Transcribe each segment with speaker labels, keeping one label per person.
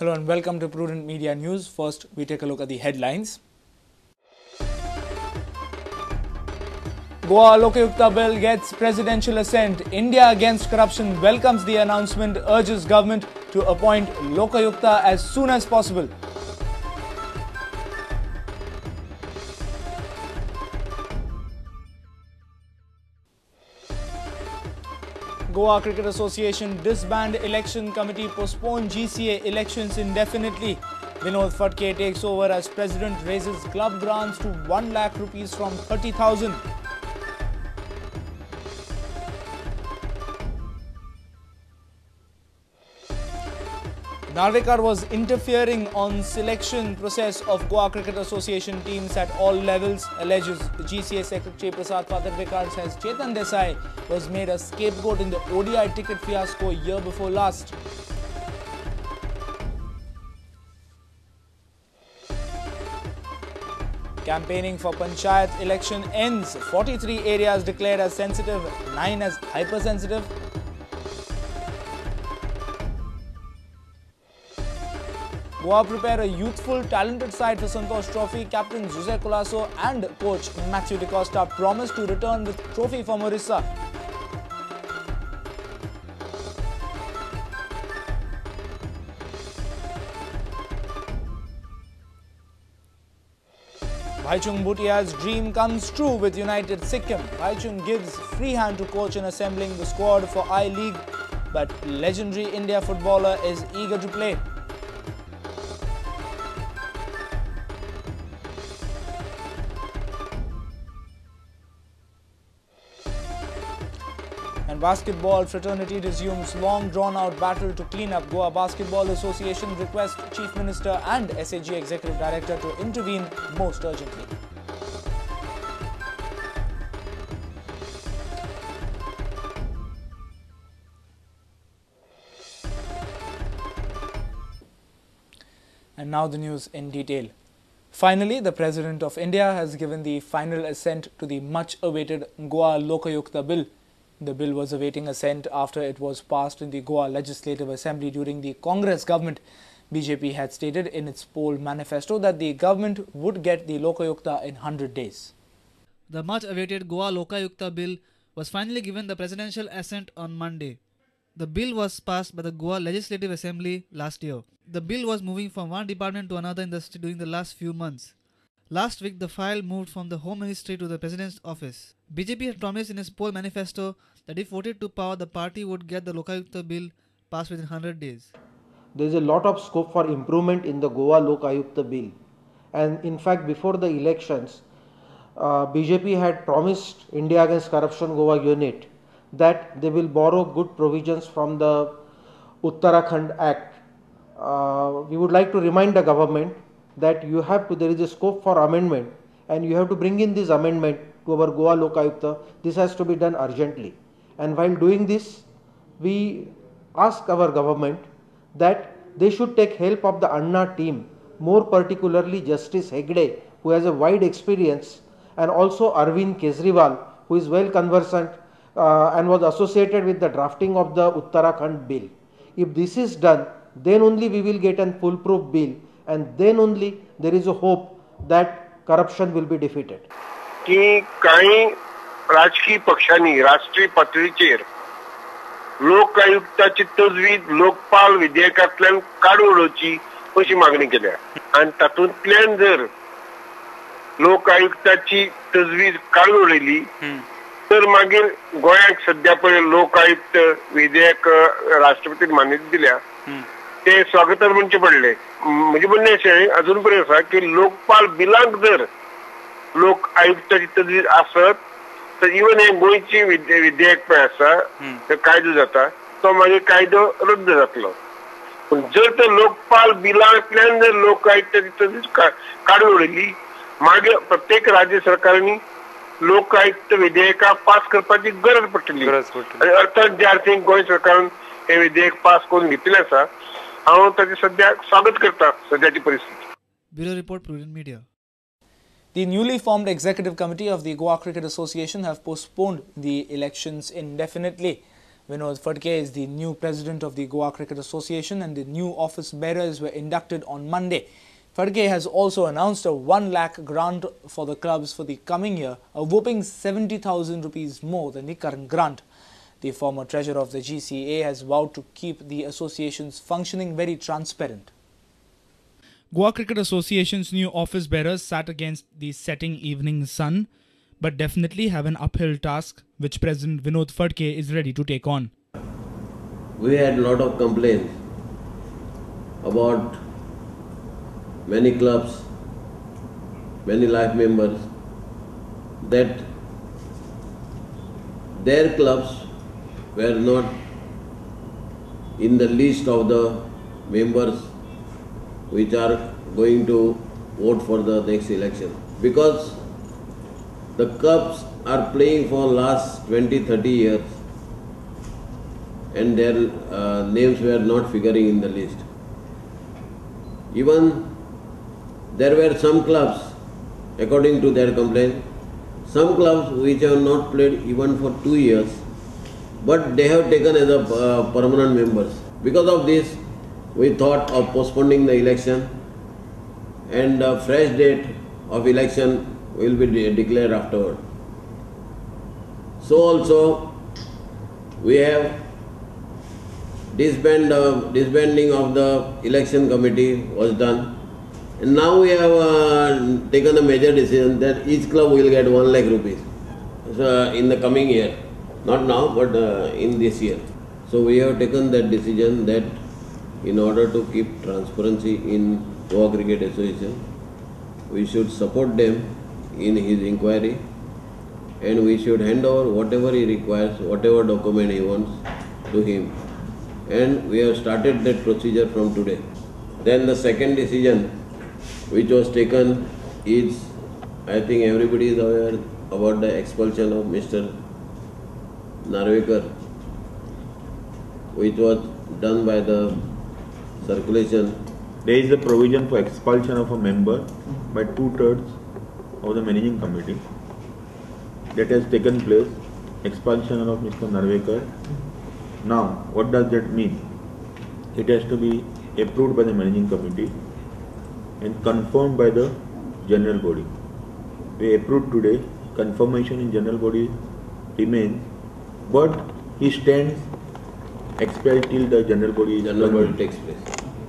Speaker 1: Hello and welcome to Prudent Media News. First, we take a look at the headlines. Goa Lokayukta bill gets presidential assent. India against corruption welcomes the announcement, urges government to appoint Lokayukta as soon as possible. Goa Cricket Association disband election committee, postpone GCA elections indefinitely. Vinod Fatke takes over as president, raises club grants to 1 lakh rupees from 30,000. Narvekar was interfering on selection process of Goa Cricket Association teams at all levels, alleges GCA Secretary Prasad Patarvekar says Chetan Desai was made a scapegoat in the ODI ticket fiasco year before last. Campaigning for Panchayat election ends. 43 areas declared as sensitive, 9 as hypersensitive. Goa prepare a youthful, talented side for Santosh Trophy. Captain Jose Colasso and coach Matthew DeCosta promise to return with trophy for Morissa. Bhaichung Bhutia's dream comes true with United Sikkim. Bhaichung gives free hand to coach in assembling the squad for I-League, but legendary India footballer is eager to play. And basketball fraternity resumes long drawn-out battle to clean up. Goa Basketball Association requests Chief Minister and SAG Executive Director to intervene most urgently. And now the news in detail. Finally, the President of India has given the final assent to the much-awaited Goa Lokayukta bill. The bill was awaiting assent after it was passed in the Goa Legislative Assembly during the Congress government. BJP had stated in its poll manifesto that the government would get the Lokayukta in 100 days.
Speaker 2: The much-awaited Goa Lokayukta bill was finally given the presidential assent on Monday. The bill was passed by the Goa Legislative Assembly last year. The bill was moving from one department to another in the state during the last few months. Last week, the file moved from the Home Ministry to the President's office. BJP had promised in its poll manifesto that if voted to power, the party would get the Lokayukta bill passed within 100 days.
Speaker 3: There is a lot of scope for improvement in the Goa Lokayukta bill. And in fact, before the elections, BJP had promised India Against Corruption Goa unit that they will borrow good provisions from the Uttarakhand Act. We would like to remind the government that there is a scope for amendment and you have to bring in this amendment to our Goa Lokayukta. This has to be done urgently. And while doing this, we ask our government that they should take help of the Anna team, more particularly Justice Hegde, who has a wide experience, and also Arvind Kejriwal, who is well conversant and was associated with the drafting of the Uttarakhand bill. If this is done, then only we will get a foolproof bill, and then only there is a hope that corruption will be defeated.
Speaker 4: की काही राजकीय पक्षांनी राष्ट्रीय पातळीचेर लोकायुक्ताची तजवीज लोकपाल विधेयकांतल्यान काडून उडोवची अशी मागणी केल्या आणि तातूंतल्यान जर लोकायुक्ताची तजवीज काडून उडयली तर मागीर गोंयाक सध्या पळय लोकायुक्त विधेयक राष्ट्रपतीन मान्यता दिल्या ते स्वागतार म्हणचे पडले. म्हणजे म्हणणे अशें अजून पर्यंत आसा की लोकपाल बिलांक जर लोक आयुक्ताची तजवीज आसत तर इवन हे गोंयची विधेयक पळय आसा ते कायदो जाता तो मागीर कायदो रद्द जातलो. पूण जर ते लोकपाल बिलांतल्यान जर लोक आयुक्ताची तजवीज काडून उडयली मागीर प्रत्येक राज्य सरकारांनी लोक आयुक्त विधेयकां पास करपाची गरज पडटली. आनी अर्थात ज्या अर्थीन गोंय सरकारान हे विधेयक पास करून घेतलें आसा हांव ताचें सध्या स्वागत करता सध्याची परिस्थिती.
Speaker 2: Bureau Report, Prudent Media.
Speaker 1: The newly formed executive committee of the Goa Cricket Association have postponed the elections indefinitely. Vinod Phadke is the new president of the Goa Cricket Association and the new office bearers were inducted on Monday. Phadke has also announced a 1 lakh grant for the clubs for the coming year, a whopping 70,000 rupees more than the current grant. The former treasurer of the GCA has vowed to keep the associations functioning very transparent.
Speaker 5: Goa Cricket Association's new office bearers sat against the setting evening sun, but definitely have an uphill task which President Vinod Phadke is ready to take on.
Speaker 6: We had a lot of complaints about many clubs, many life members, that their clubs were not in the list of the members which are going to vote for the next election. Because the clubs are playing for last 20-30 years and their names were not figuring in the list. Even there were some clubs, according to their complaint, some clubs which have not played even for 2 years, but they have taken as a permanent members. Because of this, we thought of postponing the election, and a fresh date of election will be declared afterward. So also we have disbanding of the election committee was done, and now we have taken a major decision that each club will get 1 lakh rupees in the coming year, not now but in this year. So we have taken that decision that in order to keep transparency in Goa Cricket Association, we should support them in his inquiry, and we should hand over whatever he requires, whatever document he wants to him. And we have started that procedure from today. Then the second decision which was taken is, I think everybody is aware about the expulsion of Mr. Narvekar, which was done by the circulation.
Speaker 7: There is a provision for expulsion of a member by 2/3 of the managing committee. That has taken place, expulsion of Mr. Narvekar. Now, what does that mean? It has to be approved by the managing committee and confirmed by the general body. We approved today, confirmation in general body remains, but he stands expelled till the general body
Speaker 6: Takes place.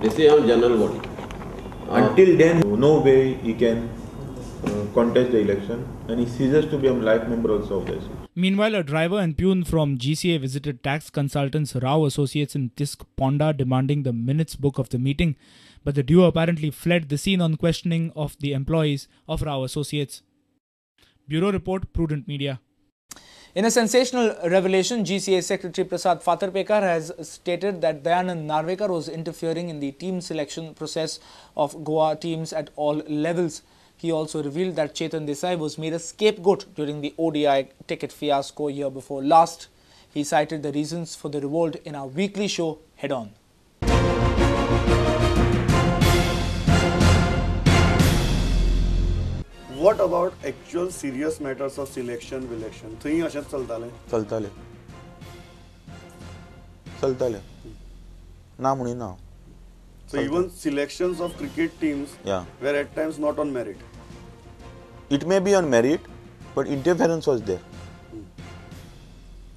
Speaker 6: This is our general body.
Speaker 7: Until then, no way he can contest the election, and he ceases to be a life member also of the association.
Speaker 5: Meanwhile, a driver and peon from GCA visited tax consultants Rao Associates in Tisk Ponda demanding the minutes book of the meeting, but the duo apparently fled the scene on questioning of the employees of Rao Associates. Bureau Report, Prudent Media.
Speaker 1: In a sensational revelation, GCA Secretary Prasad Fatarpekar has stated that Dayanand Narvekar was interfering in the team selection process of Goa teams at all levels. He also revealed that Chetan Desai was made a scapegoat during the ODI ticket fiasco year before last. He cited the reasons for the revolt in our weekly show, Head On.
Speaker 8: What about actual serious matters of selection, election? थंय अशेंच चलतालें.
Speaker 9: चलताले. ना म्हणून ना.
Speaker 8: So even selections of cricket teams were at times not on merit.
Speaker 9: It may be on merit, but interference was there.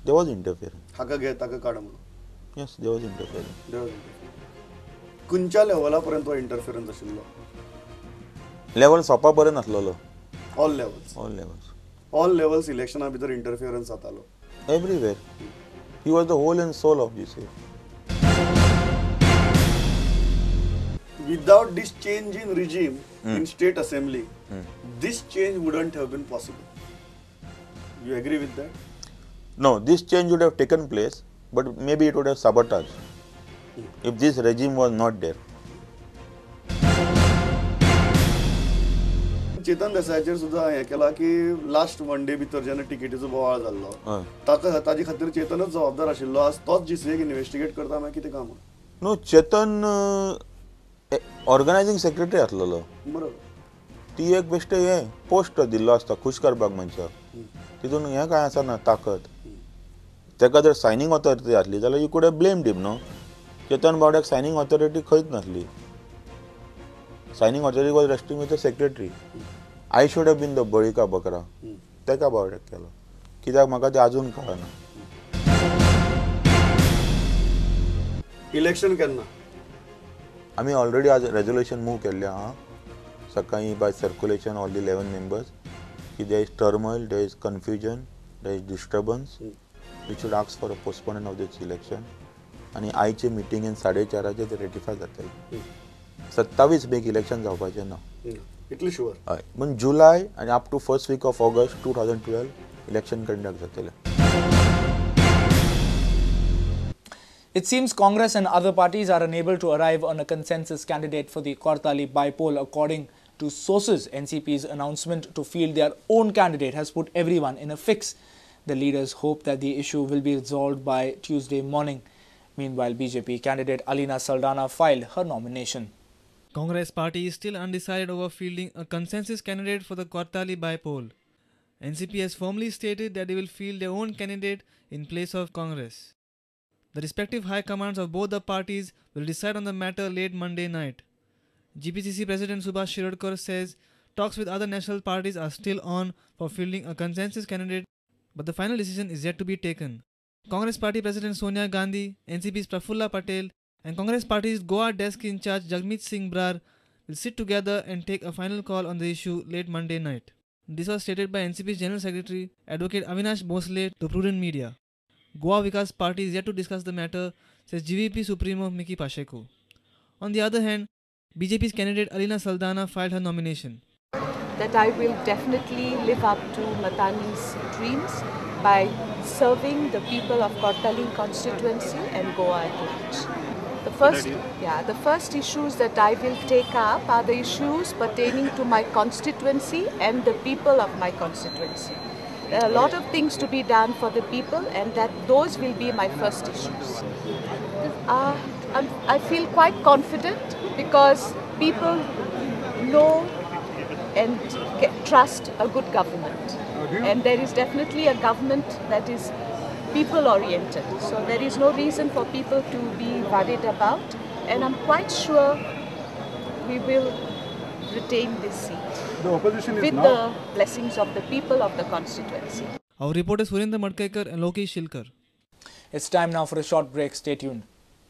Speaker 9: There was interference.
Speaker 8: हाका घे ताका काडा म्हणून.
Speaker 9: Yes, there was interference.
Speaker 8: खंयच्या लेवला पर्यंत इंटरफिरन्स आशिल्लो?
Speaker 9: लेवल सोपा पर्यंत नासलोलो.
Speaker 8: All levels. All levels electiona भितर interference जातालो.
Speaker 9: Everywhere. He was the whole and soul of GCA.
Speaker 8: Without this change in regime in state assembly, this change wouldn't have been possible. You agree with that?
Speaker 9: No, this change would have taken place, but maybe it would have sabotaged if this regime was not there.
Speaker 8: चेतन देसाईचेर सुद्धा हे केला की last one day भितर जेन्ना टिकेटीचो बोवाळ जाल्लो ताका ताजे खातीर चेतनच जबाबदार आशिल्लो आज तोच जीसीएक इन्व्हेस्टिगेट करता मागीर कितें काम?
Speaker 9: नो, चेतन ऑर्गनायझिंग सेक्रेटरी आसलेलो.
Speaker 8: बरोबर.
Speaker 9: ती एक बेश्टे हे पोस्ट दिल्लो आसता खुश करपाक मनशाक. तितून हें कांय आसना ताकद. ताका जर सायनींग ऑथॉरिटी आसली जाल्यार you could have blamed him न्हू. चेतन बावड्याक सायनींग ऑथॉरिटी खंयच नासली. Signing authority was resting with the secretary. I should have been the बळी का बकरा. ताका बावड्याक केलो. कित्याक म्हाका तें अजून कळना.
Speaker 8: इलेक्शन केन्ना?
Speaker 9: आमी ऑलरेडी आज रेजोल्युशन मूव केल्लें आहा सकाळी by circulation all the 11 members की there is turmoil, there is confusion, there is disturbance. We should ask for a postponement of this election. आनी आयचे मिटिंगेन 4:30 ते रेटिफाय जातलें. 27 मेक इलेक्शन जावपाचें ना.
Speaker 8: इतलें शुअर?
Speaker 9: हय. पूण जुलय आनी up to first week of August 2012 election conduct जातलें.
Speaker 1: It seems Congress and other parties are unable to arrive on a consensus candidate for the Kortali by-poll. According to sources, NCP's announcement to field their own candidate has put everyone in a fix. The leaders hope that the issue will be resolved by Tuesday morning. Meanwhile, BJP candidate Alina Saldana filed her nomination.
Speaker 2: Congress party is still undecided over fielding a consensus candidate for the Kortali by-poll. NCP has firmly stated that they will field their own candidate in place of Congress. The respective high commands of both the parties will decide on the matter late Monday night. GPCC President Subhash Shirodkar says talks with other national parties are still on for fielding a consensus candidate, but the final decision is yet to be taken. Congress Party President Sonia Gandhi, NCP's Prafulla Patel, and Congress Party's Goa desk in charge Jagmeet Singh Brar will sit together and take a final call on the issue late Monday night. This was stated by NCP's General Secretary, Advocate Avinash Bhosle, to Prudent Media. Goa Vikas Party is yet to discuss the matter, says GVP Supremo Miki Pacheco. On the other hand, BJP's candidate Alina Saldana filed her nomination.
Speaker 10: That I will definitely live up to Matani's dreams by serving the people of Kortali constituency and Goa at large. The first issues that I will take up are the issues pertaining to my constituency and the people of my constituency. There are a lot of things to be done for the people, and those will be my first issues. I feel quite confident because people know and trust a good government, and there is definitely a government that is people-oriented. So there is no reason for people to be worried about, and I'm quite sure we will retain this seat.
Speaker 8: The opposition is
Speaker 10: with
Speaker 8: now
Speaker 10: the blessings of the people of the constituency.
Speaker 2: Our reporters Surendra Madkekar and Lokesh Shilkar.
Speaker 1: It's time now for a short break. Stay tuned.